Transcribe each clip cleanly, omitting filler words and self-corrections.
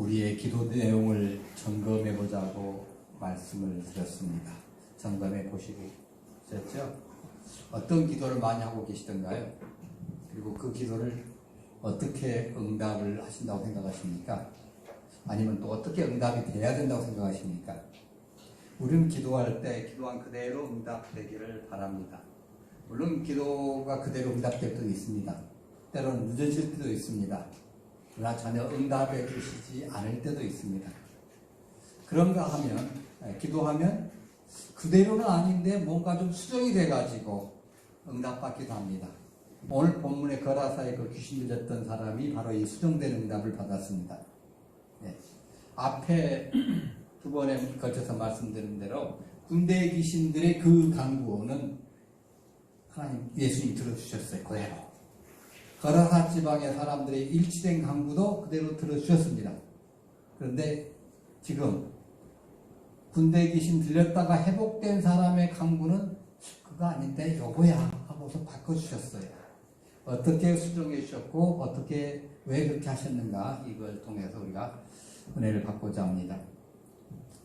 우리의 기도 내용을 점검해 보자고 말씀을 드렸습니다. 점검해 보시셨죠? 어떤 기도를 많이 하고 계시던가요? 그리고 그 기도를 어떻게 응답을 하신다고 생각하십니까? 아니면 또 어떻게 응답이 돼야 된다고 생각하십니까? 우리는 기도할 때 기도한 그대로 응답되기를 바랍니다. 물론 기도가 그대로 응답될 때도 있습니다. 때로는 늦어질 때도 있습니다. 그러나 전혀 응답해 주시지 않을 때도 있습니다. 그런가 하면 기도하면 그대로는 아닌데 뭔가 좀 수정이 돼가지고 응답받기도 합니다. 오늘 본문의 거라사에 그 귀신 들렸던 사람이 바로 이 수정된 응답을 받았습니다. 네. 앞에 두 번에 걸쳐서 말씀드린 대로 군대 귀신들의 그 강구는 하나님 예수님 들어주셨어요. 그대로. 거라사 지방의 사람들의 일치된 강구도 그대로 들어주셨습니다. 그런데 지금 군대 귀신 들렸다가 회복된 사람의 강구는 그거 아닌데 여보야 하고서 바꿔주셨어요. 어떻게 수정해 주셨고 어떻게 왜 그렇게 하셨는가 이걸 통해서 우리가 은혜를 받고자 합니다.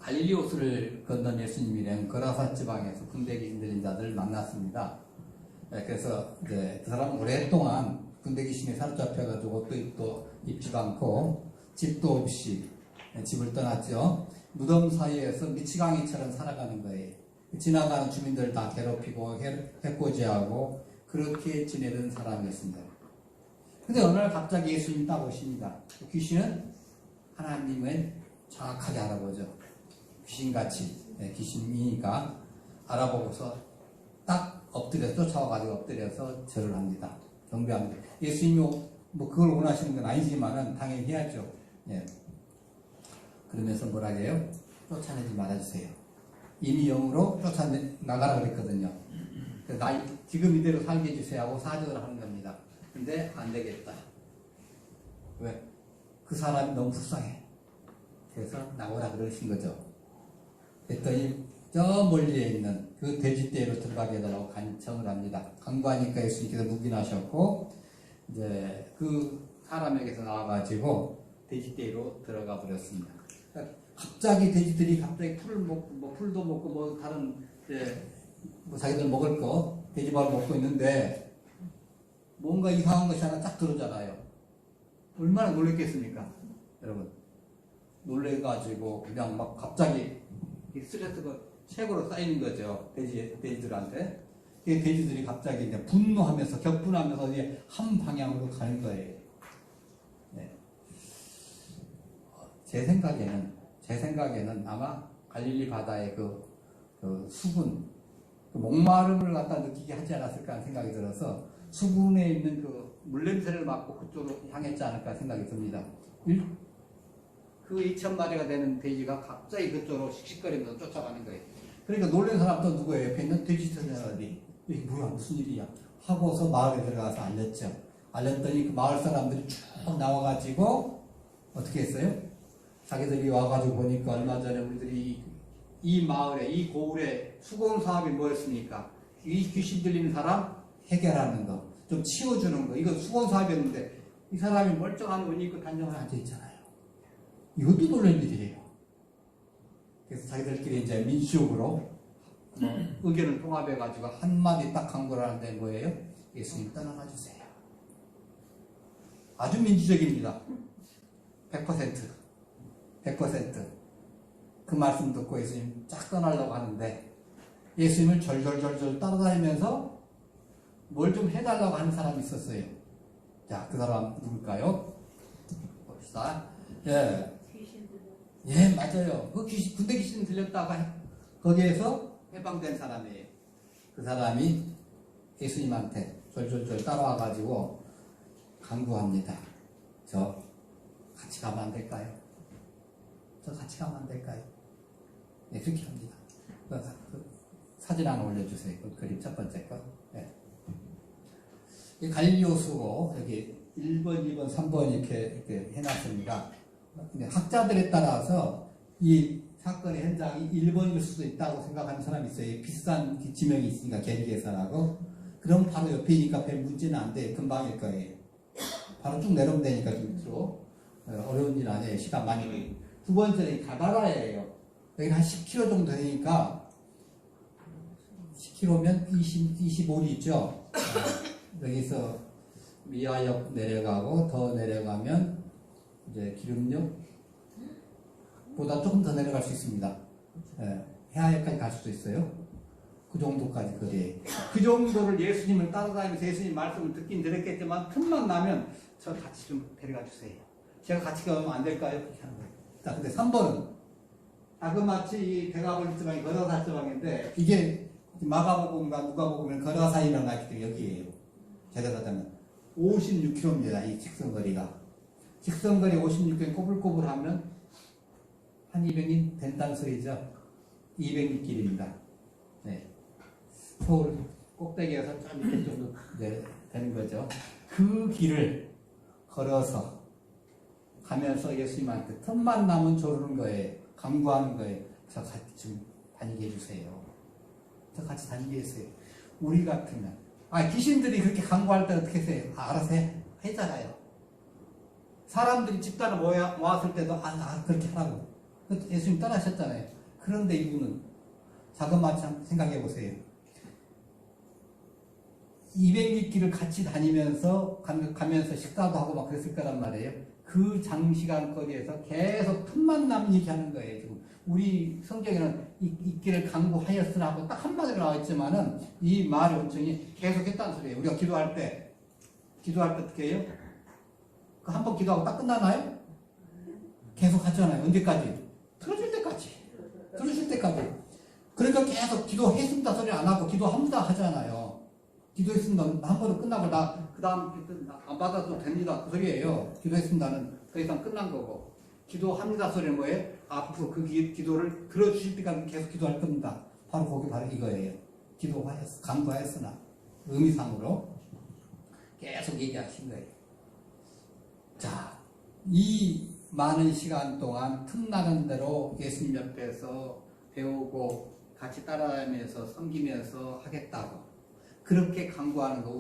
갈릴리 호수를 건넌 예수님이랑 거라사 지방에서 군대 귀신 들린 자들을 만났습니다. 그래서 이제 그 사람은 오랫동안 군대 귀신에 사로잡혀가지고 또 입지도 않고 집도 없이 집을 떠났죠. 무덤 사이에서 미치광이처럼 살아가는 거예요. 지나가는 주민들 다 괴롭히고 해코지하고 그렇게 지내던 사람이었습니다. 근데 어느 날 갑자기 예수님이 딱 오십니다. 귀신은 하나님을 정확하게 알아보죠. 귀신같이 귀신이니까 알아보고서 딱 엎드려 쫓아와가지고 엎드려서 절을 합니다. 경배합니다. 예수님이 뭐 그걸 원하시는 건 아니지만은 당연히 해야죠. 예. 그러면서 뭐라 해요? 쫓아내지 말아주세요. 이미 영으로 쫓아나가라 그랬거든요. 나 지금 이대로 살게 해주세요 하고 사죄를 하는 겁니다. 근데 안 되겠다. 왜? 그 사람이 너무 불쌍해. 그래서 나오라 그러신 거죠. 그랬더니 저 멀리에 있는 그 돼지떼로 들어가게 해달라고 간청을 합니다. 강구하니까 예수님께서 묵인하셨고 이제 그 사람에게서 나와가지고 돼지떼로 들어가 버렸습니다. 그러니까 갑자기 돼지들이 갑자기 풀을 먹고 뭐 풀도 먹고 뭐 다른 뭐 자기들 먹을 거 돼지밥을 먹고 있는데 뭔가 이상한 것이 하나 딱 들어오잖아요. 얼마나 놀랬겠습니까, 여러분? 놀래가지고 그냥 막 갑자기 스트레스가 최고로 쌓이는 거죠. 돼지들한테. 돼지들이 갑자기 이제 분노하면서 격분하면서 이제 한 방향으로 가는 거예요. 네. 제 생각에는 아마 갈릴리 바다의 그 수분, 그 목마름을 갖다 느끼게 하지 않았을까 하는 생각이 들어서 수분에 있는 그 물냄새를 맡고 그쪽으로 향했지 않을까 생각이 듭니다. 그 2,000마리가 되는 돼지가 갑자기 그쪽으로 씩씩거리면서 쫓아가는 거예요. 그러니까 놀란 사람도 누구예요? 옆에 있는 돼지 터널이 이게 뭐야 무슨 일이야 하고서 마을에 들어가서 알렸죠. 알렸더니 그 마을 사람들이 쭉 나와가지고 어떻게 했어요? 자기들이 와가지고 보니까 얼마 전에 우리들이 이 마을에 이 고을에 수공 사업이 뭐였습니까? 이 귀신 들리는 사람 해결하는 거, 좀 치워주는 거. 이거 수공 사업이었는데 이 사람이 멀쩡한 옷 입고 단정하게 앉아 있잖아요. 이것도 놀란 일이에요. 그래서 자기들끼리 이제 민주적으로 의견을 통합해가지고 한마디 딱 강구를 하는데 뭐예요? 예수님 떠나가 주세요. 아주 민주적입니다. 100%. 그 말씀 듣고 예수님 쫙 떠나려고 하는데 예수님을 절절절절 따라다니면서 뭘 좀 해달라고 하는 사람이 있었어요. 자, 그 사람 누굴까요? 봅시다. 예, 맞아요. 그 군대 귀신 들렸다가 거기에서 해방된 사람이에요. 그 사람이 예수님한테 졸졸졸 따라와가지고 강구합니다. 저 같이 가면 안 될까요? 저 같이 가면 안 될까요? 네, 그렇게 합니다. 그 사진 하나 올려주세요. 그 그림 첫 번째 거. 네. 이 갈릴리 호수고 여기 1번, 2번, 3번 이렇게 해놨습니다. 근데 학자들에 따라서 이 사건의 현장이 1번일 수도 있다고 생각하는 사람이 있어요. 비싼 지명이 있으니까 계획계산하고. 그럼 바로 옆이니까 별 문제는 안 돼. 금방일 거예요. 바로 쭉 내려오면 되니까 좀 밑으로. 어려운 일 아니에요. 시간 많이 걸리고. 두 번째는 가다라예요. 여기는 한 10km 정도 되니까 10km면 25리 있죠. 여기서 미아역 내려가고 더 내려가면 이제 기름역보다 조금 더 내려갈 수 있습니다. 해화역까지 갈 수도 있어요. 그 정도까지 거리에. 그 정도를 예수님을 따라다니면서 예수님 말씀을 듣긴 들었겠지만 틈만 나면 저 같이 좀 데려가 주세요. 제가 같이 가면 안 될까요? 그렇게 하는 거예요. 자, 근데 3번은 자그마치 이 대가볼리 지방이 거라사 지방인데 이게 마가복음과 누가복음은 거라사이라는 나기 여기에요. 제대로하자면 56km입니다. 이 직선거리가. 직선거리 56km 꼬불꼬불하면 한 200인 된다는 소리죠. 200리길입니다. 네. 서울 꼭대기에서 좀 밑에 정도 이제 되는 거죠. 그 길을 걸어서 가면서 예수님한테 틈만 나면 조르는 거예요. 강구하는 거예요. 저 같이 좀 다니게 해주세요. 저 같이 다니게 해주세요. 우리 같으면 귀신들이 그렇게 강구할 때 어떻게 해요? 알아서 해잖아요. 사람들이 집단을 모았을 때도 그렇게 하라고 예수님 떠나셨잖아요. 그런데 이분은 자그마치 생각해 보세요. 200리길을 같이 다니면서 가면서 식사도 하고 막 그랬을 거란 말이에요. 그 장시간 거리에서 계속 틈만 나면 얘기하는 거예요. 지금 우리 성경에는 이 길을 강구하였으나 하고 딱 한마디로 나와 있지만은 이 말의 원청이 계속 했다는 소리예요. 우리가 기도할 때 어떻게 해요? 그 한 번 기도하고 딱 끝나나요? 계속 하잖아요. 언제까지? 들어줄 때까지. 그러니까 계속 기도했습니다 소리 안 하고 기도합니다 하잖아요. 기도했습니다 한 번은 끝나고 그 다음 안 받아도 됩니다 그 소리예요. 기도했습니다는 더 이상 끝난 거고, 기도합니다 소리는 뭐예요? 앞으로 그 기도를 들어주실 때까지 계속 기도할 겁니다. 바로 거기 바로 이거예요. 간구하였으나 의미상으로 계속 얘기하신 거예요. 자, 이 많은 시간 동안 틈나는 대로 예수님 옆에서 배우고 같이 따라다니면서 섬기면서 하겠다고 그렇게 강구하는 거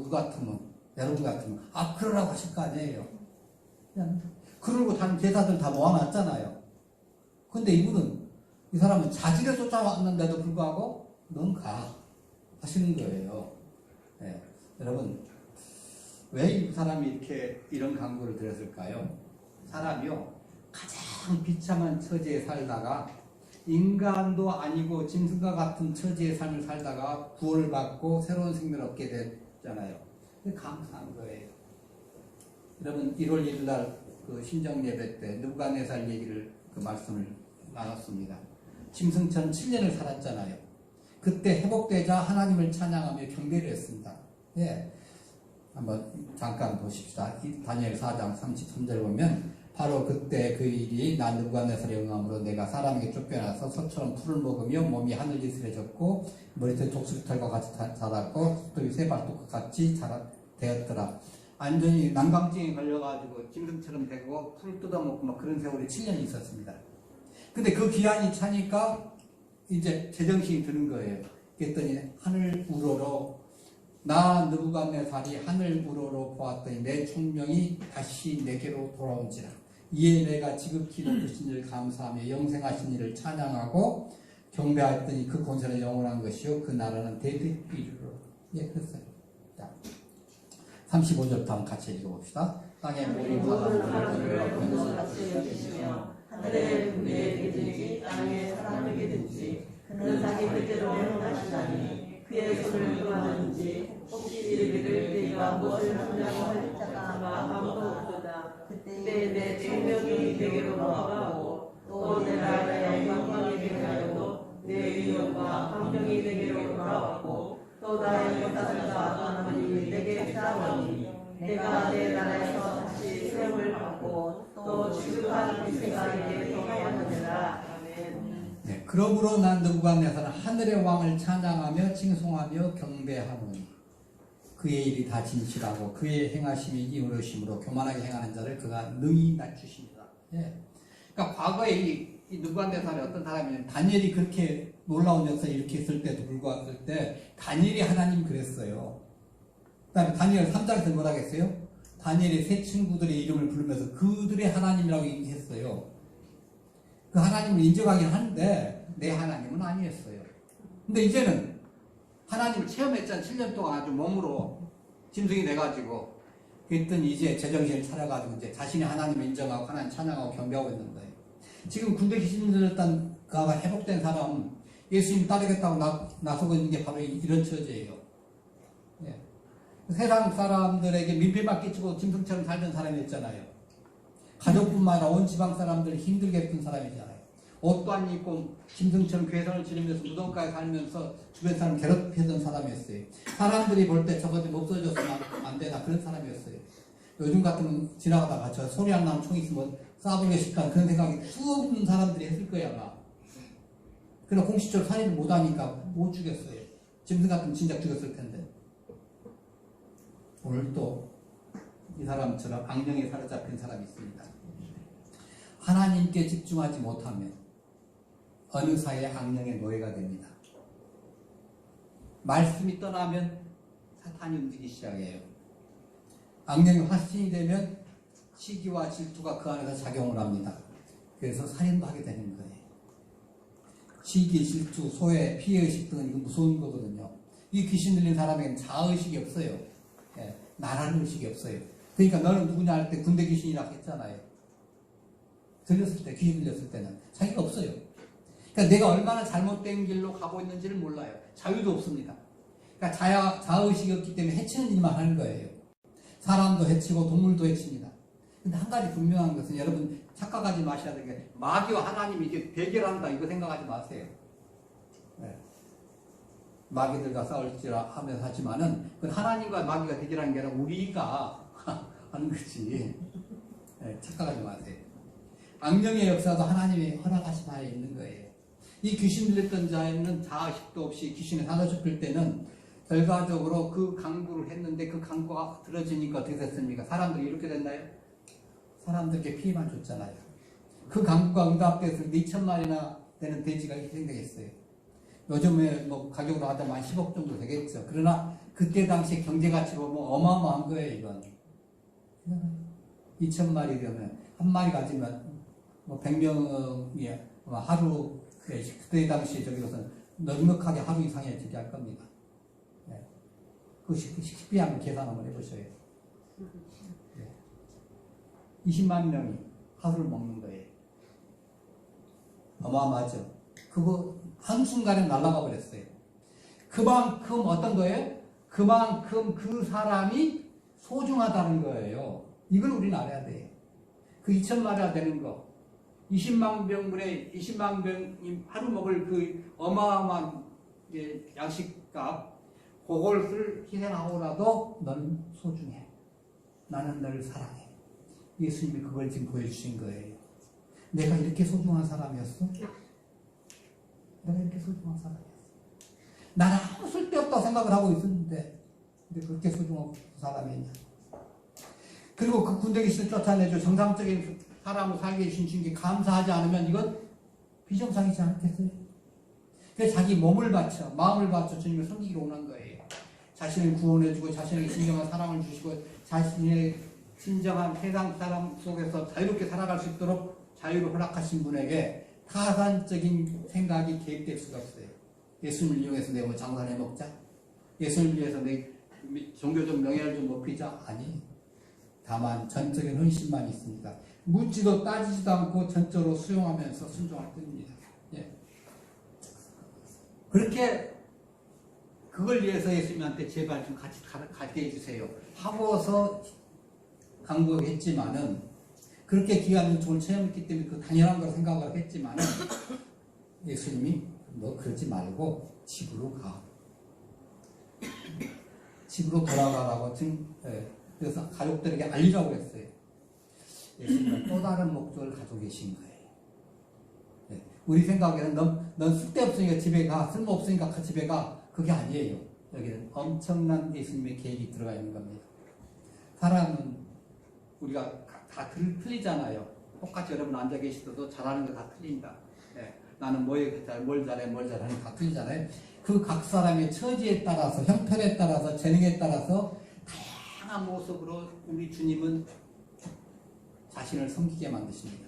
여러분 같으면 그러라고 하실 거 아니에요. 그러고 다른 제사들 다 모아놨잖아요. 근데 이 사람은 자질에 쫓아왔는데도 불구하고 넌 가 하시는 거예요. 네. 여러분, 왜 이 사람이 이런 강구를 드렸을까요? 사람이요, 가장 비참한 처지에 살다가 인간도 아니고 짐승과 같은 처지의 삶을 살다가 구원을 받고 새로운 생명을 얻게 됐잖아요. 감사한 거예요. 여러분, 1월 1일 날 그 신정 예배 때 느부갓네살 얘기를 그 말씀을 나눴습니다. 짐승처럼 7년을 살았잖아요. 그때 회복되자 하나님을 찬양하며 경배를 했습니다. 예. 한번 잠깐 보십시다. 다니엘 4장 33절 보면 바로 그때 그 일이 난 느부갓네살의 영감으로 내가 사람에게 쫓겨나서 소처럼 풀을 먹으며 몸이 하늘 이슬해졌고 머리털 독수리털과 같이 자랐고 또 새발톱과 같이 되었더라. 완전히 난방증에 걸려가지고 짐승처럼 되고 풀 뜯어먹고 막 그런 세월이 7년이 있었습니다. 근데 그 기한이 차니까 이제 제정신이 드는 거예요. 그랬더니 하늘 우러러 나 느부갓네살이 하늘 우러러 보았더니 내 총명이 다시 내게로 돌아온지라. 이에 내가 지극히 높으신 이를 감사하며 영생하신 이를 찬양하고 경배하였더니 그 권세는 영원한 것이요 그 나라는 대대 이르러. 예, 그랬어요. 자, 35절부터 한번 같이 읽어봅시다. 땅에 모든 사람들을 같이 여기시며 하늘의 군대에게든지 땅의 사람에게든지 그는 자기 뜻대로 행하시나니 그의 손을 끌어하는지 혹시 이르기를 네가 무엇을 하느냐고 할 자가 아무도 없도다. 그때 내 총명이 내게로 돌아가고 또 내 나라의 영광이 내게로 내 위엄과 광명이 내게로 돌아왔고 또 나의 역사가 하나님이 내게 쌓아오니 내가 내 나라에서 다시 세움을 받고 또 지극한 빛가 내게 동하였느니라. 네, 그러므로 난 느부갓네살은 하늘의 왕을 찬양하며 칭송하며 경배하노니 그의 일이 다 진실하고 그의 행하심이 이으로심으로 교만하게 행하는 자를 그가 능히 낮추십니다. 예. 그러니까 과거에 이 느부갓네살이 어떤 사람이냐면 다니엘이 그렇게 놀라운 역사를 이렇게 했을 때도 불구했을 때 다니엘이 하나님 그랬어요. 그 다음에 다니엘 3장에서 뭐라 했어요? 다니엘의 세 친구들의 이름을 부르면서 그들의 하나님이라고 얘기했어요. 그 하나님을 인정하긴 하는데 내 하나님은 아니었어요. 근데 이제는 하나님을 체험했잖아. 7년 동안 아주 몸으로 짐승이 돼가지고. 그랬더니 이제 제정신을 차려가지고 이제 자신의 하나님을 인정하고 하나님 찬양하고 경배하고 있는 거예요. 지금 군대 귀신 들렸던 그가 회복된 사람은 예수님 따르겠다고 나서고 있는 게 바로 이런 처지예요. 예. 세상 사람들에게 민폐만 끼치고 짐승처럼 살던 사람이었잖아요. 가족뿐만 아니라 온 지방 사람들을 힘들게 했던 사람이잖아요. 옷도 안 입고 짐승처럼 괴선을 지르면서 무덤가에 살면서 주변 사람 괴롭히던 사람이었어요. 사람들이 볼 때 저거 좀 없어졌으면 안 되나 그런 사람이었어요. 요즘 같으면 지나가다가 저 소리 안 나는 총 있으면 쏴보고 싶다 그런 생각이 수없는 사람들이 했을 거야 아마. 그러나 공식적으로 살인을 못하니까 못 죽였어요. 짐승 같으면 진작 죽였을 텐데. 오늘 또 이 사람처럼 악령에 사로잡힌 사람이 있습니다. 하나님께 집중하지 못하면 어느 사이에 악령의 노예가 됩니다. 말씀이 떠나면 사탄이 움직이기 시작해요. 악령이 확신이 되면 시기와 질투가 그 안에서 작용을 합니다. 그래서 살인도 하게 되는 거예요. 시기, 질투, 소외, 피해의식 등은 이거 무서운 거거든요. 이 귀신 들린 사람에게는 자아의식이 없어요. 예, 나라는 의식이 없어요. 그러니까 너는 누구냐 할 때 군대 귀신이라고 했잖아요. 들렸을 때, 귀신 들렸을 때는 자기가 없어요. 그러니까 내가 얼마나 잘못된 길로 가고 있는지를 몰라요. 자유도 없습니다. 그러니까 자아의식이 없기 때문에 해치는 일만 하는 거예요. 사람도 해치고 동물도 해칩니다. 근데 한 가지 분명한 것은 여러분 착각하지 마셔야 되는 게 마귀와 하나님이 이게 대결한다 이거 생각하지 마세요. 네. 마귀들과 싸울지라 하면서 하지만은 그 하나님과 마귀가 대결하는 게 아니라 우리가 하는 거지. 네, 착각하지 마세요. 악령의 역사도 하나님의 허락하신 하에 있는 거예요. 이 귀신 들렸던 자에는 자아식도 없이 귀신에 사로잡힐 때는 결과적으로 그 강구를 했는데 그 강구가 들어지니까 어떻게 됐습니까? 사람들이 이렇게 됐나요? 사람들에게 피해만 줬잖아요. 그 강구가 응답돼서 2,000마리나 되는 돼지가 희생되겠어요. 요즘에 뭐 가격으로 하자면 한 10억 정도 되겠죠. 그러나 그때 당시 경제가치로 뭐 어마어마한 거예요, 이건. 2,000마리 되면 한 마리 가지면 뭐 100명이 하루 그때 당시 저기로서는 넉넉하게 하루 이상에 저기 할 겁니다. 네. 그 식비 한번 계산 한번 해보셔요. 네. 20만 명이 하루를 먹는 거예요. 어마어마하죠. 그거 한순간에 날아가 버렸어요. 그만큼 어떤 거예요? 그만큼 그 사람이 소중하다는 거예요. 이걸 우리는 알아야 돼요. 그 2,000마리가 되는 거. 20만 병분에 20만 병이 하루 먹을 그 어마어마한 양식값, 그것을 희생하고라도 너는 소중해. 나는 너를 사랑해. 예수님이 그걸 지금 보여주신 거예요. 내가 이렇게 소중한 사람이었어? 내가 이렇게 소중한 사람이었어. 나는 아무 쓸데없다고 생각을 하고 있었는데, 근데 그렇게 소중한 사람이냐. 그리고 그 군대 귀신을 쫓아내줘 정상적인 사람으로 살게 해주신 게 감사하지 않으면 이건 비정상이지 않겠어요? 그래서 자기 몸을 바쳐, 마음을 바쳐 주님을 섬기기로 원한 거예요. 자신을 구원해주고 자신에게 진정한 사랑을 주시고 자신의 진정한 세상 사람 속에서 자유롭게 살아갈 수 있도록 자유를 허락하신 분에게 타산적인 생각이 개입될 수가 없어요. 예수님을 이용해서 내가 뭐 장사해 먹자? 예수님을 위해서 내 종교적 명예를 좀 높이자? 아니. 다만 전적인 헌신만 있습니다. 묻지도 따지지도 않고 전적으로 수용하면서 순종할 뿐입니다. 예. 그렇게 그걸 위해서 예수님한테 제발 좀 같이 가게 해주세요 하고서 강구했지만은 그렇게 귀한 요청을 체험했기 때문에 그 당연한 걸 생각을 했지만은 예수님이 너 그러지 말고 집으로 가. 집으로 돌아가라고 지금 그래서 가족들에게 알리라고 했어요. 예수님은 또 다른 목적을 가지고 계신 거예요. 네. 우리 생각에는 넌 쓸데없으니까 집에 가, 쓸모없으니까 집에 가. 그게 아니에요. 여기는 엄청난 예수님의 계획이 들어가 있는 겁니다. 사람은 우리가 다 틀리잖아요. 똑같이 여러분 앉아 계시더라도 잘하는 거 다 틀린다. 네. 나는 뭘 잘하는 다 틀리잖아요. 그 각 사람의 처지에 따라서, 형편에 따라서, 재능에 따라서 찬찬한 모습으로 우리 주님은 자신을 섬기게 만드십니다.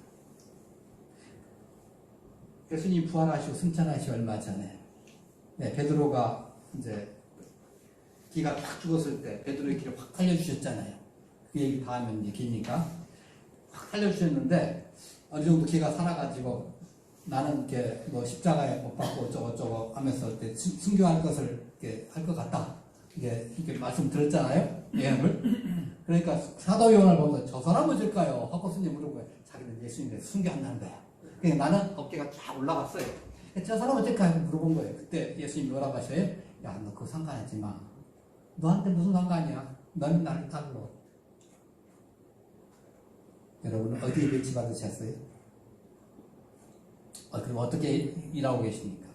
예수님 부활하시고 승천하시고 얼마 전에 베드로가 이제 기가 딱 죽었을 때 베드로의 길을 확 살려주셨잖아요. 그 얘기 다 하면 이제 기니까 확 살려주셨는데 어느 정도 기가 살아가지고 나는 이렇게 뭐 십자가에 못 박고 어쩌고 하면서 순교할 것을 이렇게 할 것 같다. 이게 말씀 들었잖아요. 예언을. 그러니까 사도 요한을 보면서 저 사람 어쩔까요? 하고 스님 물어보고 자기는 예수님에 순교한다는 거야. 그러니까 나는 어깨가 쫙 올라갔어요. 저 사람 어쩔까요? 물어본 거예요. 그때 예수님이 뭐라고 하셔요? 야, 너 그거 상관하지 마. 너한테 무슨 상관이야? 너는 나를 따르러. 여러분 어디에 배치 받으셨어요? 그럼 어떻게 일하고 계십니까?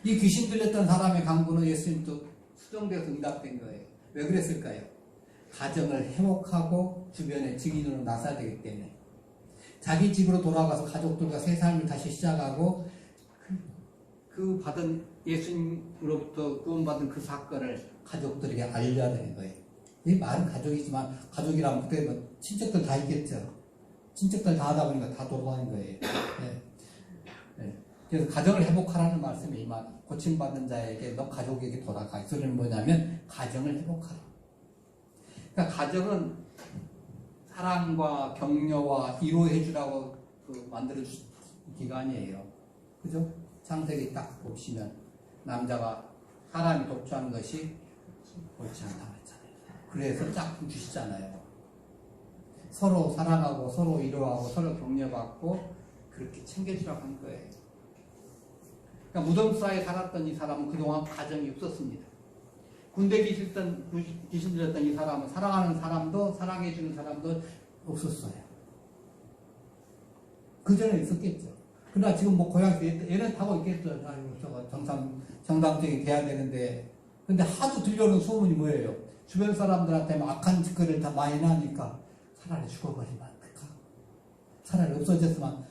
이 귀신 들렸던 사람의 강구는 예수님도 수정돼서 응답된 거예요. 왜 그랬을까요? 가정을 회복하고 주변에 증인으로 나서야 되기 때문에 자기 집으로 돌아가서 가족들과 새 삶을 다시 시작하고 그 받은 예수님으로부터 구원받은 그 사건을 가족들에게 알려야 되는 거예요. 이 말은 가족이지만 가족이라면 그때 뭐 친척들 다 있겠죠. 친척들 다 하다 보니까 다 돌아가는 거예요. 네. 네. 그래서 가정을 회복하라는 말씀이 이만 고침받는 자에게 너 가족에게 돌아가. 이 소리는 뭐냐면 가정을 회복하라. 그러니까 가정은 사랑과 격려와 위로해주라고 만들어준 기관이에요. 그죠? 창세기 딱 보시면 남자가 사람이 독초하는 것이 옳지 않다고 했잖아요. 그래서 짝꿍 주시잖아요. 서로 사랑하고 서로 위로하고 서로 격려받고 그렇게 챙겨주라고 한 거예요. 그러니까 무덤사에 살았던 이 사람은 그동안 가정이 없었습니다. 군대 귀신 들렸던 이 사람은 사랑하는 사람도 사랑해주는 사람도 없었어요. 그 전에 있었겠죠. 그러나 지금 뭐 고향에서 얘는 타고 있겠죠. 아이고 저거 정상적이 돼야 되는데 근데 하도 들려오는 소문이 뭐예요? 주변 사람들한테 막 악한 짓거리를 다 많이 나니까 차라리 죽어버리면 안 될까? 차라리 없어졌으면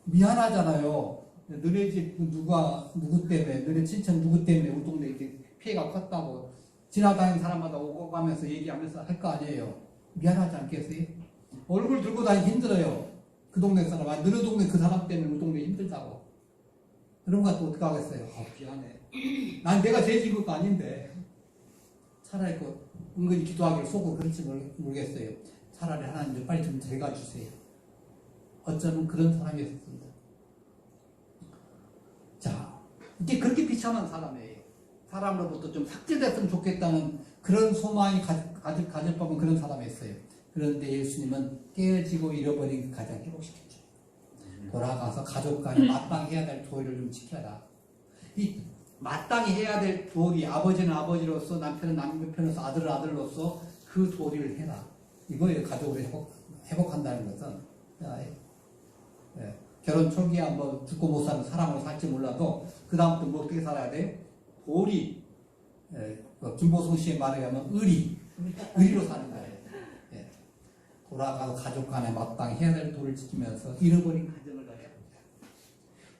미안하잖아요. 너네 집 누구 때문에, 너네 친척 누구 때문에 우리 동네 이렇게 피해가 컸다고 지나다니는 사람마다 오고 가면서 얘기하면서 할 거 아니에요. 미안하지 않겠어요? 얼굴 들고 다니기 힘들어요. 그 동네 사람, 너네 동네 그 사람 때문에 우리 동네 힘들다고. 그런 것도 어떻게 하겠어요? 미안해. 난 내가 죄진 것도 아닌데. 차라리 은근히 기도하기를 속고 그럴지 모르겠어요. 차라리 하나님 좀 빨리 좀 데려가 주세요. 어쩌면 그런 사람이었습니다. 자, 이게 그렇게 비참한 사람이에요. 사람으로부터 좀 삭제됐으면 좋겠다는 그런 소망이 가질 법은 그런 사람이었어요. 그런데 예수님은 깨어지고 잃어버린 그 가정 회복시켰죠. 돌아가서 가족 간에 마땅히 해야 될 도리를 좀 지켜라. 이 마땅히 해야 될 도리, 아버지는 아버지로서, 남편은 남편으로서, 아들은 아들로서 그 도리를 해라. 이거예요. 가족을 회복한다는 것은. 예. 결혼 초기야 뭐 죽고 못 사는 사람으로 살지 몰라도 그 다음부터 뭐 어떻게 살아야 돼요? 도리, 김보성 씨의 말에 의하면 의리로 사는 거예요. 예. 돌아가서 가족 간에 마땅히 해야 될 도리를 지키면서 잃어버린 가정을 해야 합니다.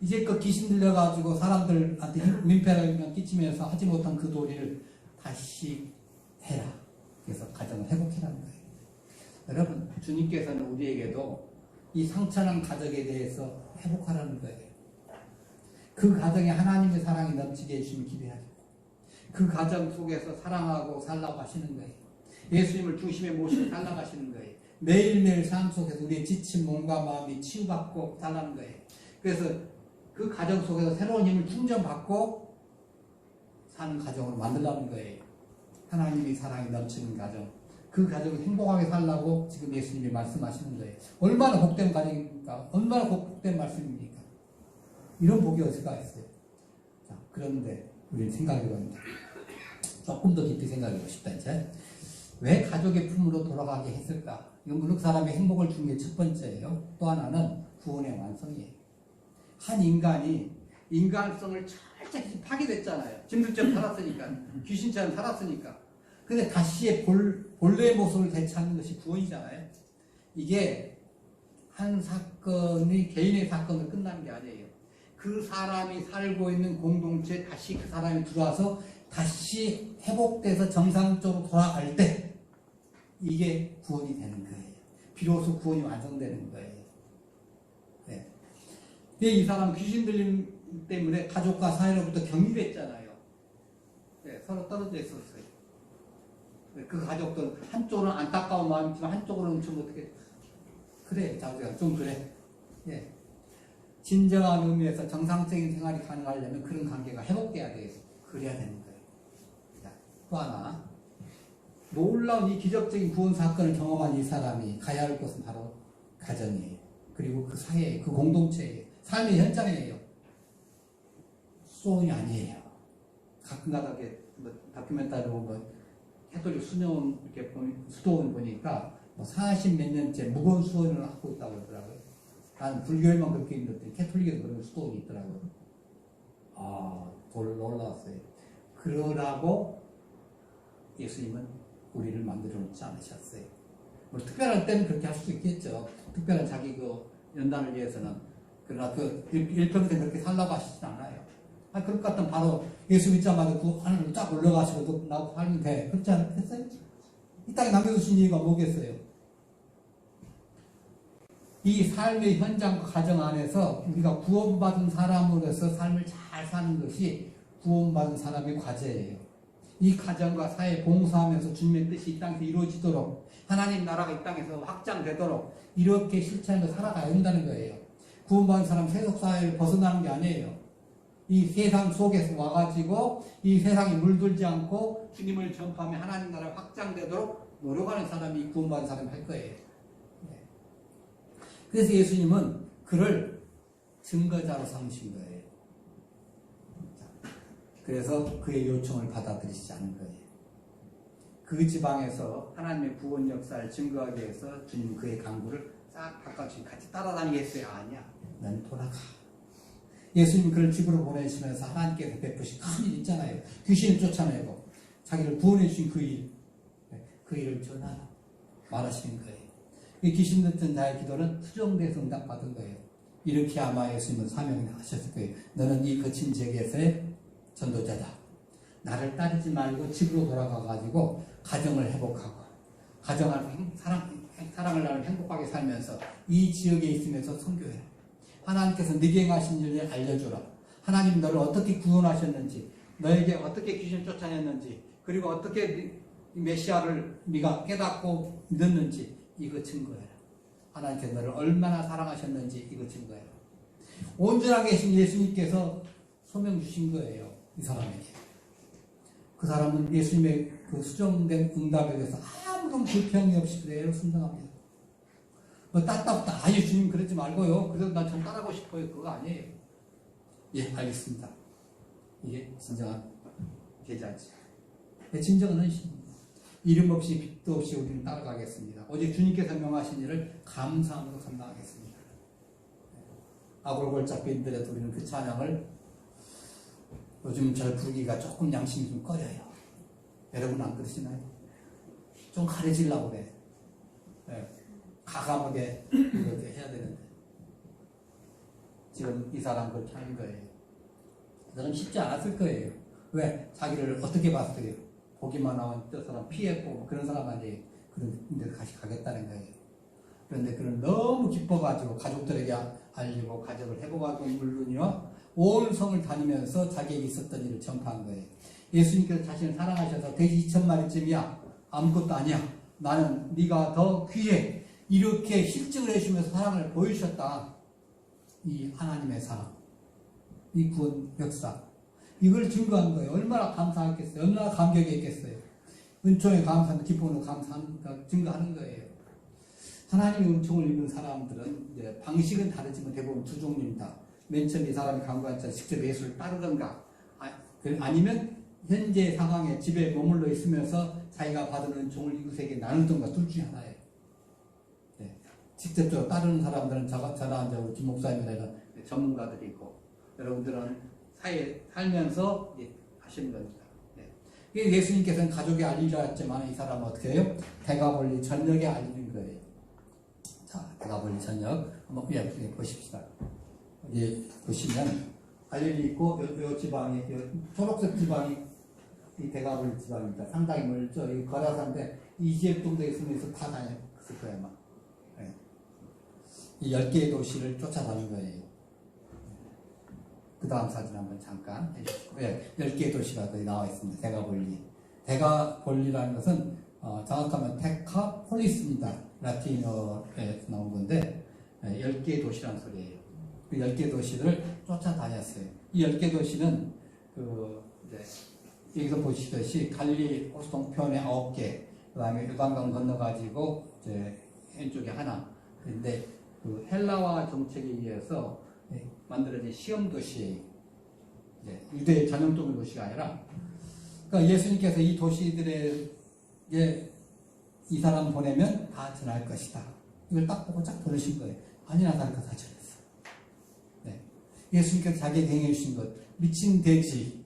이제 그 귀신 들려가지고 사람들한테 민폐를 끼치면서 하지 못한 그 도리를 다시 해라. 그래서 가정을 회복해라는 거예요. 여러분, 주님께서는 우리에게도 이 상처난 가정에 대해서 회복하라는 거예요. 그 가정에 하나님의 사랑이 넘치게 해주시면 기대하고 그 가정 속에서 사랑하고 살라고 하시는 거예요. 예수님을 중심에 모시고 살라고 하시는 거예요. 매일매일 삶 속에서 우리의 지친 몸과 마음이 치유받고 살라는 거예요. 그래서 그 가정 속에서 새로운 힘을 충전받고 사는 가정으로 만들라는 거예요. 하나님의 사랑이 넘치는 가정. 그 가정을 행복하게 살라고 지금 예수님이 말씀하시는 거예요. 얼마나 복된 가정입니까? 얼마나 복된 말씀입니까? 이런 복이 어디가 있어요? 자, 그런데 우리는 생각해봅니다. 조금 더 깊이 생각해보고 싶다, 이제. 왜 가족의 품으로 돌아가게 했을까? 이건 물론 사람의 행복을 준 게 첫 번째예요. 또 하나는 구원의 완성이에요. 한 인간이 인간성을 철저히 파괴됐잖아요. 짐승처럼 살았으니까. 귀신처럼 살았으니까. 근데 다시의 본래의 모습을 되찾는 것이 구원이잖아요. 이게 한 사건이 개인의 사건으로 끝나는 게 아니에요. 그 사람이 살고 있는 공동체에 다시 그 사람이 들어와서 다시 회복돼서 정상적으로 돌아갈 때 이게 구원이 되는 거예요. 비로소 구원이 완성되는 거예요. 네. 이 사람 귀신 들림 때문에 가족과 사회로부터 경멸했잖아요. 네, 서로 떨어져 있었어요. 그 가족들 한쪽으로는 안타까운 마음이지만 한쪽으로는 좀 어떻게 그래 자기가 좀 그래. 예. 진정한 의미에서 정상적인 생활이 가능하려면 그런 관계가 회복돼야 돼요. 그래야 되는 거예요. 자, 또 하나 놀라운 이 기적적인 구원 사건을 경험한 이 사람이 가야 할 곳은 바로 가정이에요. 그리고 그 사회예요. 그 공동체예요. 삶의 현장이에요. 수도원이 아니에요. 가끔가다 이렇게 다큐멘터리 보면 캐톨릭 수녀원 이렇게 수도원 보니까 뭐 40몇 년째 무거운 수원을 하고 있다고 그러더라고요. 난 불교에만 그렇게 있는데 캐톨릭에도 그런 수도원이 있더라고요. 아, 놀라웠어요. 그러라고 예수님은 우리를 만들어 놓지 않으셨어요. 뭐 특별할 때는 그렇게 할 수도 있겠죠. 특별한 자기 그 연단을 위해서는. 그러나 그 일평생 그렇게 살라고 하시진 않아요. 그럴 것 같으면 바로 예수 믿자마자 그 하늘로 쫙 올라가시고 나고 살면 돼. 그렇지 않겠어요? 이 땅에 남겨두신 이유가 뭐겠어요? 이 삶의 현장과 가정 안에서 우리가 구원받은 사람으로서 삶을 잘 사는 것이 구원받은 사람의 과제예요. 이 가정과 사회 봉사하면서 주님의 뜻이 이 땅에서 이루어지도록 하나님 나라가 이 땅에서 확장되도록 이렇게 실천하며 살아가야 한다는 거예요. 구원받은 사람 세속사회를 벗어나는 게 아니에요. 이 세상 속에서 와가지고 이 세상에 물들지 않고 주님을 전파하며 하나님 나라가 확장되도록 노력하는 사람이 구원받은 사람이 할 거예요. 네. 그래서 예수님은 그를 증거자로 삼으신 거예요. 그래서 그의 요청을 받아들이시지 않은 거예요. 그 지방에서 하나님의 구원 역사를 증거하기 위해서 주님은 그의 강구를 싹 바꿔주시고 같이 따라다니겠어요? 아니야. 난 돌아가. 예수님이 그를 집으로 보내시면서 하나님께서 베푸신 큰 일 있잖아요. 귀신을 쫓아내고 자기를 구원해 주신 그 일. 그 일을 전하라 말하시는 거예요. 이 귀신 듣던 자의 기도는 수정돼서 응답받은 거예요. 이렇게 아마 예수님은 사명을 하셨을 거예요. 너는 이 거친 지역에서의 전도자다. 나를 따르지 말고 집으로 돌아가가지고 가정을 회복하고 가정을 사랑을 나누며 행복하게 살면서 이 지역에 있으면서 선교해라. 하나님께서 네게 행하신 일을 알려주라. 하나님 너를 어떻게 구원하셨는지, 너에게 어떻게 귀신을 쫓아냈는지, 그리고 어떻게 메시아를 네가 깨닫고 믿었는지 이거 증거해라. 하나님께서 너를 얼마나 사랑하셨는지 이거 증거해라. 온전하게 계신 예수님께서 소명 주신 거예요. 이 사람에게. 그 사람은 예수님의 그 수정된 응답에 대해서 아무런 불평이 없이 그대로 순종합니다. 뭐 따따붙다. 아니 주님 그러지 말고요. 그래도 난 좀 따라가고 싶어요. 그거 아니에요. 예, 알겠습니다. 이게 진정한 제자지. 진정한 헌신입니다. 이름 없이 빚도 없이 우리는 따라가겠습니다. 오직 주님께서 명하신 일을 감사함으로 감당하겠습니다. 아골골짝 빈들에도 우리는 그 찬양을 요즘 잘 부르기가 조금 양심이 좀 꺼려요. 여러분 안 그러시나요? 좀 가려지려고 그래. 네. 가감하게 이렇게 해야 되는데 지금 이 사람 그렇게 하는 거예요. 그 사람 쉽지 않았을 거예요. 왜? 자기를 어떻게 봤어요? 보기만 하면 저 사람 피했고 그런 사람 아니에요. 그런 데 다시 가겠다는 거예요. 그런데 그는 너무 기뻐가지고 가족들에게 알리고 가족을 회복하고 물론이요 온 성을 다니면서 자기에게 있었던 일을 전파한 거예요. 예수님께서 자신을 사랑하셔서 돼지 2,000마리쯤이야 아무것도 아니야. 나는 네가 더 귀해. 이렇게 실증을 해주면서 사랑을 보여주셨다. 이 하나님의 사랑, 이 구원 역사, 이걸 증거한 거예요. 얼마나 감사했겠어요. 얼마나 감격했겠어요. 은총에 감사하는 기쁨으로 감사하는 증거하는 거예요. 하나님의 은총을 입은 사람들은 이제 방식은 다르지만 대부분 두 종류입니다. 맨 처음 이 사람이 강구한 자 직접 예수를 따르던가 아니면 현재 상황에 집에 머물러 있으면서 자기가 받은 은총을 이웃에게 나누던가 둘 중에 하나예요. 네. 직접적으로 따르는 사람들은 저나 이제 우리 김 목사님이나 전문가들이 있고 여러분들은 사회에 살면서 하시는 겁니다. 네. 예수님께서는 가족에 알리려 했지만 이 사람은 어떻게 해요? 대가벌리 전역에 알리는 거예요. 자, 대가벌리 전역 한번 보십시다. 여기 보시면 갈릴리 있고 요 지방이 요 초록색 지방이 이 대가벌리 지방입니다. 상당히 멀죠. 이 거라산인데 2집 정도 있으면서 다 다녔을 거예요, 아마. 네. 이 10개의 도시를 쫓아가는 거예요. 그 다음 사진 한번 잠깐 해주시고, 네, 10개의 도시가 거기 나와 있습니다. 대가볼리. 대가볼리라는 것은, 정확하면 테카폴리스입니다. 라틴어에서 나온 건데, 10개의 도시라는 소리예요. 그 10개 도시를 쫓아다녔어요. 이 10개 도시는, 여기서 보시듯이 갈릴리 호수동편에 9개, 그 다음에 요단강 건너가지고, 왼쪽에 하나. 근데 그 헬라화 정책에 의해서 만들어진 시험도시예요. 유대 전형적인 도시가 아니라, 그러니까 예수님께서 이 도시들에게 이 사람 보내면 다 전할 것이다. 이걸 딱 보고 쫙 보내신 거예요. 아니나 다를까 다 전했어. 예수님께서 자기에게 행해 주신 것, 미친 돼지,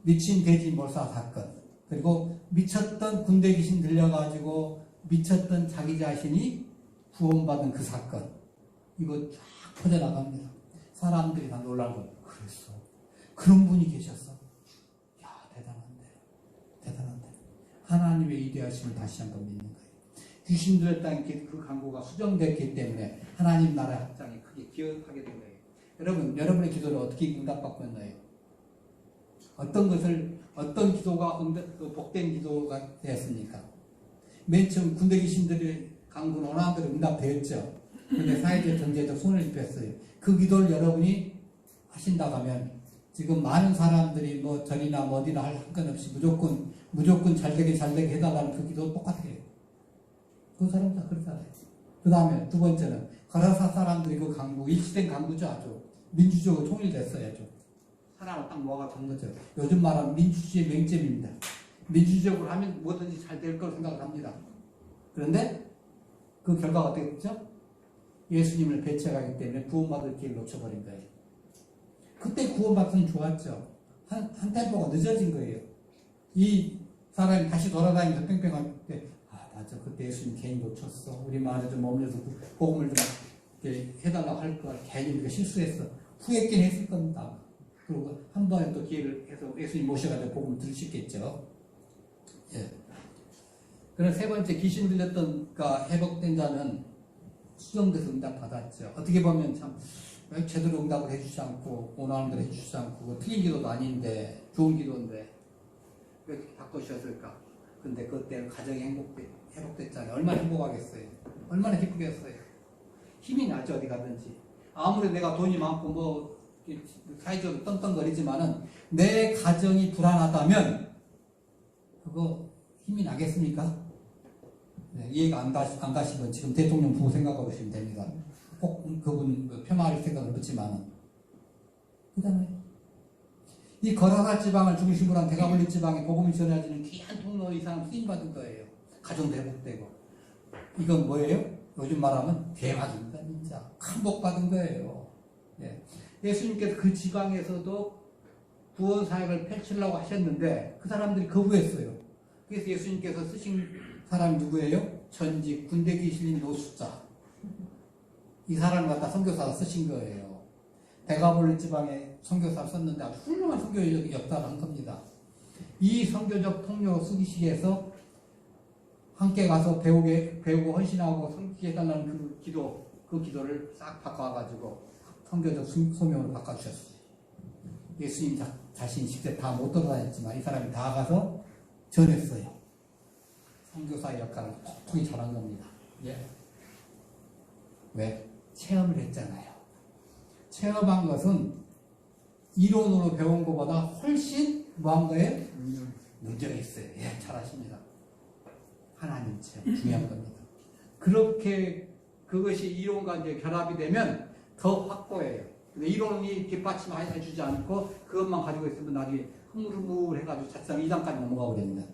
미친 돼지 몰사 사건, 그리고 미쳤던 군대 귀신 들려가지고 미쳤던 자기 자신이 구원받은 그 사건, 이거 쫙 퍼져나갑니다. 사람들이 다 놀란 거예요. 그랬어. 그런 분이 계셨어. 야, 대단한데. 하나님의 위대하심을 다시 한번 믿는 거예요. 귀신 들렸다는 그 강구가 수정됐기 때문에 하나님 나라의 확장이 크게 기억하게 된 거예요. 여러분, 여러분의 기도를 어떻게 응답받고 있나요? 어떤 기도가 복된 기도가 되었습니까? 맨 처음 군대 귀신들의 강구는 원하는 대로 응답되었죠. 그런데 사회적, 경제적 손을 입혔어요. 그 기도를 여러분이 하신다고 하면 지금 많은 사람들이 뭐 절이나 뭐 어디나 할 상관없이 무조건 잘되게 해달라는 그 기도 똑같아요. 그 사람 다 그렇잖아요. 그 다음에 두 번째는 가라사 사람들이 그 강구, 일치된 강구죠. 아주 민주적으로 통일됐어야죠. 하나로 딱 모아가 된 거죠. 요즘 말하는 민주주의 맹점입니다. 민주적으로 하면 뭐든지 잘 될 거라고 생각을 합니다. 그런데 그 결과가 어떻게 됐죠? 예수님을 배척하기 때문에 구원받을 기회를 놓쳐버린 거예요. 그때 구원받으면 좋았죠. 한 템포가 늦어진 거예요. 이 사람이 다시 돌아다니면서 뺑뺑할 때, 맞아. 그때 예수님 괜히 놓쳤어. 우리 마을에 좀 머물러서 복음을 좀 해달라고 할 걸 괜히 우리가 실수했어. 후회했긴 했을 겁니다. 그리고 한 번에 또 기회를 해서 예수님 모셔가지고 복음을 들을 수 있겠죠. 그럼 세 번째, 귀신 들렸던가 회복된 자는 수정돼서 응답 받았죠. 어떻게 보면 참 제대로 응답을 해주지 않고 원하는 대로 해주지 않고 틀린 기도도 아닌데 좋은 기도인데 왜 이렇게 바꾸셨을까? 근데 그때 가정이 회복됐잖아요. 얼마나 행복하겠어요. 얼마나 기쁘겠어요. 힘이 나죠. 어디 가든지. 아무리 내가 돈이 많고 뭐 사회적으로 떵떵거리지만은 내 가정이 불안하다면 그거 힘이 나겠습니까? 이해가 안 가시면 지금 대통령 보고 생각해 보시면 됩니다. 꼭 그분 폄하할 생각을 붙지만은. 그다음에 이 거라사 지방을 중심으로 한 대가볼리 지방에 복음이 전해지는 귀한 통로 이 사람 쓰임받은 거예요. 가정도 회복되고. 이건 뭐예요? 요즘 말하면 대박입니다. 진짜 큰 복 받은 거예요. 예수님께서 그 지방에서도 구원 사역을 펼치려고 하셨는데 그 사람들이 거부했어요. 그래서 예수님께서 쓰신 사람이 누구예요? 전직 군대 귀신인 노숙자. 이 사람을 갖다 선교사가 쓰신 거예요. 대가볼리 지방에 선교사를 썼는데 아주 훌륭한 선교적 역사를 한 겁니다. 이 선교적 통로 쓰기식에서 함께 가서 배우고 헌신하고 섬기해달라는 그 기도를 싹 바꿔가지고 선교적 소명으로 바꿔주셨어요. 예수님 자신이 직접 다 못 돌아다녔지만 이 사람이 다 가서 전했어요. 선교사의 역할을 톡톡히 잘한 겁니다. 왜? 체험을 했잖아요. 체험한 것은 이론으로 배운 것보다 훨씬 뭐한 거예요? 능력있어요. 잘하십니다. 하나님 체험 중요한 겁니다. 그렇게 그것이 이론과 이제 결합이 되면 더 확고해요. 근데 이론이 뒷받침해주지 않고 그것만 가지고 있으면 나중에 흐물흐물해가지고 자칫하면 2단까지 넘어가 버립니다.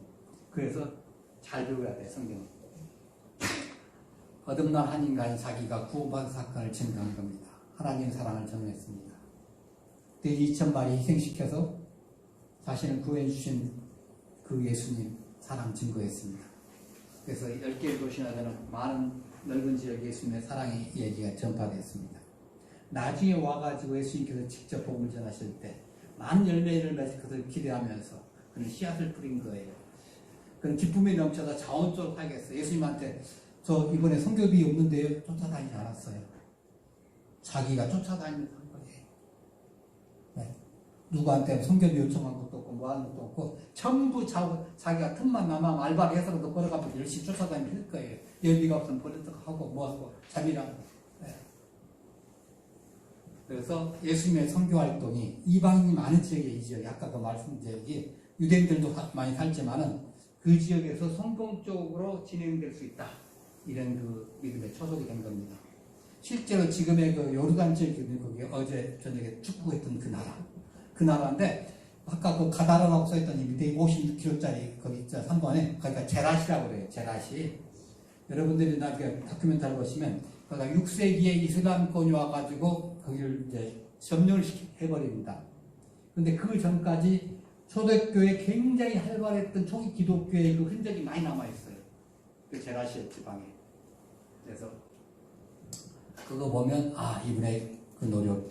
그래서 잘 배워야 돼, 성경은. 거듭난 한 인간이 자기가 구원받은 사건을 증거한 겁니다. 하나님의 사랑을 전했습니다. 돼지 2,000마리 희생시켜서 자신을 구해 주신 그 예수님 사랑 증거했습니다. 그래서 10개의 도시나 되는 많은 넓은 지역 예수님의 사랑의 얘기가 전파됐습니다. 나중에 와가지고 예수님께서 직접 복음을 전하실 때 많은 열매를 맺을 것을 기대하면서 그는 씨앗을 뿌린 거예요. 그런 기쁨이 넘쳐서 자원적으로 하겠어요. 예수님한테 저 이번에 성교비 없는데요. 쫓아다니지 않았어요. 자기가 쫓아다니면서 한 거예요. 네. 누구한테 성교비 요청한 것도 없고 뭐 하는 것도 없고 전부 자기가 틈만 나면 알바를 해서라도 걸어가면서 열심히 쫓아다니면서 할 거예요. 여비가 없으면 버릇하고 뭐 하고 잠이라고. 네. 그래서 예수님의 선교 활동이 이방인이 많은 지역에 이 지역이 아까 그 말씀 지역이 유대인들도 많이 살지만은 그 지역에서 성공적으로 진행될 수 있다. 이런 그 믿음에 초석이 된 겁니다. 실제로 지금의 그 요르단 지역이 거기 어제 저녁에 축구했던 그 나라인데 아까 그 가다라라고 써있던 이 밑에 56km짜리 거기 있죠 3번에 거기가 제라시라고 그래요. 제라시. 여러분들이 나중에 다큐멘터리 보시면 거기가 6세기에 이슬람권이 와가지고 거기를 이제 점령을 해버립니다. 근데 그 전까지 초대교회 굉장히 활발했던 초기 기독교의 그 흔적이 많이 남아있어요. 그 제라시 지방에. 그래서 그거 보면 아 이분의 그 노력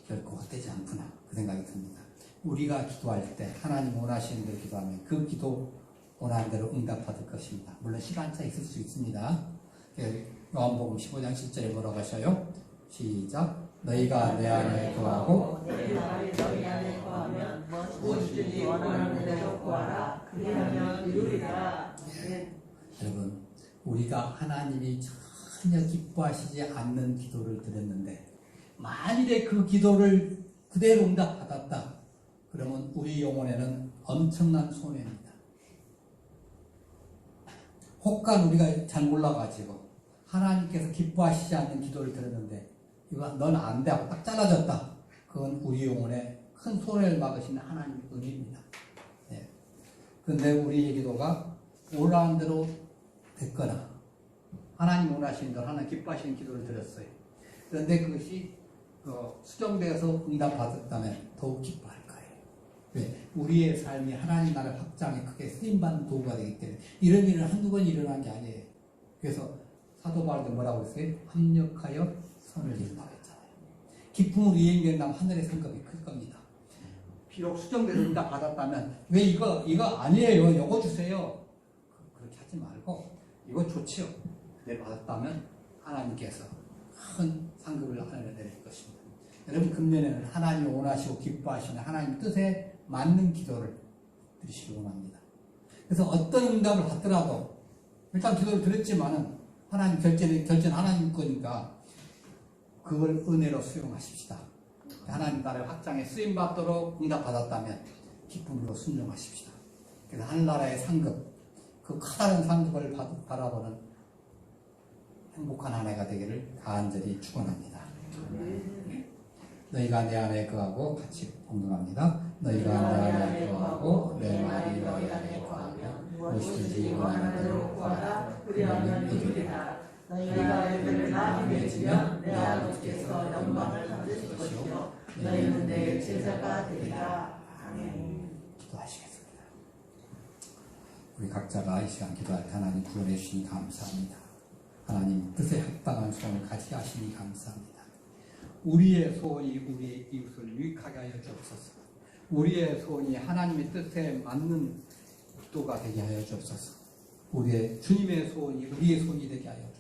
결코 헛되지 않구나 그 생각이 듭니다. 우리가 기도할 때 하나님 원하시는 대로 기도하면 그 기도 원하는 대로 응답받을 것입니다. 물론 시간차 있을 수 있습니다. 요한복음 15장 10절에 뭐라고 하셔요? 시작. 너희가 내 안에 거하고 내 말이 너희 안에 거하면 무엇이든지 원하는 대로 구하라. 그리하면 이루리라. 여러분 우리가 하나님이 전혀 기뻐하시지 않는 기도를 드렸는데 만일에 그 기도를 그대로 응답받았다. 그러면 우리 영혼에는 엄청난 손해입니다. 혹간 우리가 잘 몰라가지고 하나님께서 기뻐하시지 않는 기도를 드렸는데 이거 넌 안 돼 하고 딱 잘라졌다. 그건 우리 영혼에 큰 손해를 막으시는 하나님의 은혜입니다. 네. 근데 우리의 기도가 원하는 대로 됐거나 하나님 원하시는 대로 하나님 기뻐하시는 기도를 드렸어요. 그런데 그것이 수정되어서 응답받았다면 더욱 기뻐할 거예요. 왜? 우리의 삶이 하나님 나라 확장에 크게 쓰임받는 도구가 되기 때문에 이런 일은 한두 번 일어난 게 아니에요. 그래서 사도 바울도 뭐라고 했어요? 합력하여 선을 이룬다고 했잖아요. 기쁨으로 이행된다면 하늘의 상급이 클 겁니다. 비록 수정돼서 응답받았다면 왜 이거 아니에요. 이거 주세요. 그렇게 하지 말고 이거 좋지요. 그대로 받았다면 하나님께서 큰 상급을 하늘에 내릴 것입니다. 여러분 금년에는 하나님이 원하시고 기뻐하시는 하나님 뜻에 맞는 기도를 드리시기 원합니다. 그래서 어떤 응답을 받더라도 일단 기도를 드렸지만은 하나님 결제는 하나님 거니까 그걸 은혜로 수용하십시다. 하나님 나라의 확장에 쓰임받도록 응답받았다면 기쁨으로 순종하십시다. 그래서 하늘나라의 상급, 그 커다란 상급을 바라보는 행복한 한 해가 되기를 간절히 축원합니다. 너희가 내 안에 거하고 같이 봉독합니다. 너희가 내 안에 거하고 내 말이 너희 안에 거하면 무엇이든지 원하는 대로 구하라. 그리하면 이루리라. 너희가 이들을 나누어지면 내 아버지께서 영광을 받으실 것이요 너희는 내 제자가 되리라. 아멘. 기도하시겠습니다. 우리 각자가 이 시간 기도할 때 하나님 구원해 주시니 감사합니다. 하나님 뜻에 합당한 소원을 가지게 하시니 감사합니다. 우리의 소원이 우리의 이웃을 유익하게 하여 주옵소서. 우리의 소원이 하나님의 뜻에 맞는 기도가 되게 하여 주옵소서. 우리의 주님의 소원이 우리의 소원이 되게 하여 주옵소서.